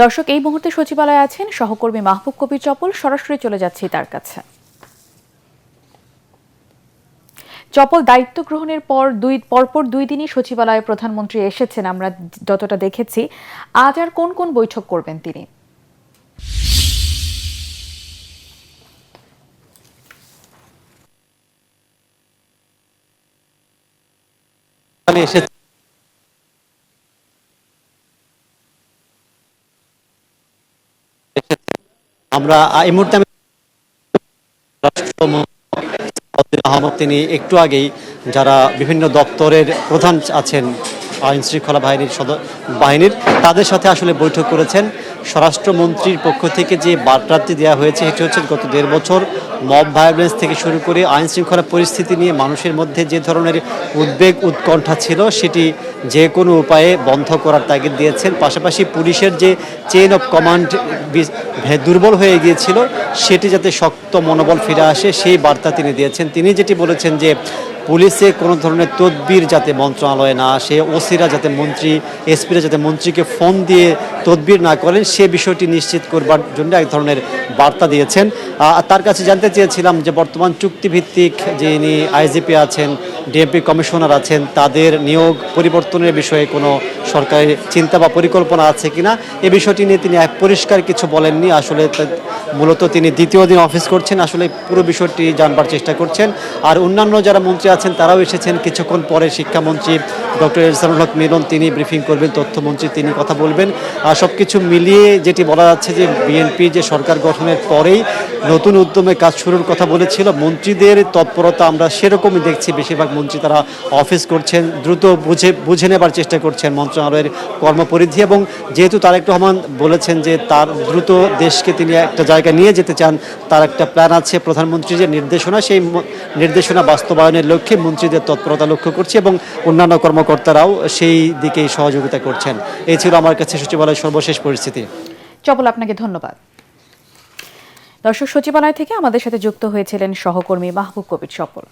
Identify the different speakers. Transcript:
Speaker 1: দর্শক, এই মুহূর্তে সচিবালয়ে আছেন সহকর্মী মাহবুব কবির চপল। সরাসরি চলে যাচ্ছি তার কাছে। চপল, দায়িত্ব গ্রহণের পরপর দুই দিনই সচিবালয়ে প্রধানমন্ত্রী এসেছেন, আমরা যতটা দেখেছি। আজ আর কোন কোন বৈঠক করবেন তিনি?
Speaker 2: আমরা এই মুহূর্তে আহমদ তিনি একটু আগেই যারা বিভিন্ন দপ্তরের প্রধান আছেন আইন শৃঙ্খলা বাহিনীর তাদের সাথে আসলে বৈঠক করেছেন। স্বরাষ্ট্রমন্ত্রীর পক্ষ থেকে যে বার্তাটি দেওয়া হয়েছে সেটি হচ্ছে গত 1.5 বছর মব ভায়োলেন্স থেকে শুরু করে আইন শৃঙ্খলা পরিস্থিতি নিয়ে মানুষের মধ্যে যে ধরনের উদ্বেগ উৎকণ্ঠা ছিল সেটি যে কোনো উপায়ে বন্ধ করার তাগিদ দিয়েছেন। পাশাপাশি পুলিশের যে চেইন অফ কমান্ড দুর্বল হয়ে গিয়েছিল সেটি যাতে শক্ত মনোবল ফিরে আসে সেই বার্তা তিনি দিয়েছেন। তিনি যেটি বলেছেন যে পুলিশে কোনো ধরনের তদবির যাতে মন্ত্রণালয়ে না আসে, ওসিরা যাতে এসপিরা যাতে মন্ত্রীকে ফোন দিয়ে তদবির না করেন সে বিষয়টি নিশ্চিত করবার জন্য এক ধরনের বার্তা দিয়েছেন। তার কাছে জানতে চেয়েছিলাম যে বর্তমান চুক্তিভিত্তিক যিনি আইজিপি আছেন, ডিএমপি কমিশনার আছেন, তাদের নিয়োগ পরিবর্তনের বিষয়ে কোনো সরকারি চিন্তা বা পরিকল্পনা আছে কিনা এ বিষয়টি নিয়ে তিনি পরিষ্কার কিছু বলেননি। আসলে মূলত তিনি দ্বিতীয় দিন অফিস করছেন, আসলে পুরো বিষয়টি জানবার চেষ্টা করছেন। আর অন্যান্য যারা মন্ত্রী আছেন তারাও এসেছেন। কিছুক্ষণ পরে শিক্ষামন্ত্রী ডক্টর এহসানুল হক মিলন তিনি ব্রিফিং করবেন, তথ্যমন্ত্রী তিনি কথা বলবেন। সব কিছু মিলিয়ে যেটি বলা যাচ্ছে যে বিএনপি যে সরকার গঠনের পরেই নতুন উদ্যমে কাজ শুরুর কথা বলেছিল, মন্ত্রীদের তৎপরতা আমরা সেরকমই দেখছি। বেশিরভাগ মন্ত্রী তারা অফিস করছেন, দ্রুত বুঝে নেবার চেষ্টা করছেন মন্ত্রণালয়ের কর্মপরিধি। এবং যেহেতু তারেক রহমান বলেছেন যে তার দ্রুত দেশকে তিনি একটা জায়গায় নিয়ে যেতে চান, তার একটা প্ল্যান আছে, প্রধানমন্ত্রীর যে নির্দেশনা সেই নির্দেশনা বাস্তবায়নের লক্ষ্যে মন্ত্রীদের তৎপরতা লক্ষ্য করছে এবং অন্যান্য কর্মকর্তারাও সেই দিকেই সহযোগিতা করছেন। এই ছিল আমার কাছে সচিবালয়ের সর্বশেষ পরিস্থিতি।
Speaker 1: চপল, আপনাকে ধন্যবাদ। দর্শক, সচিবালয় থেকে আমাদের সাথে যুক্ত হয়েছিলেন সহকর্মী মাহবুব কবির চপল।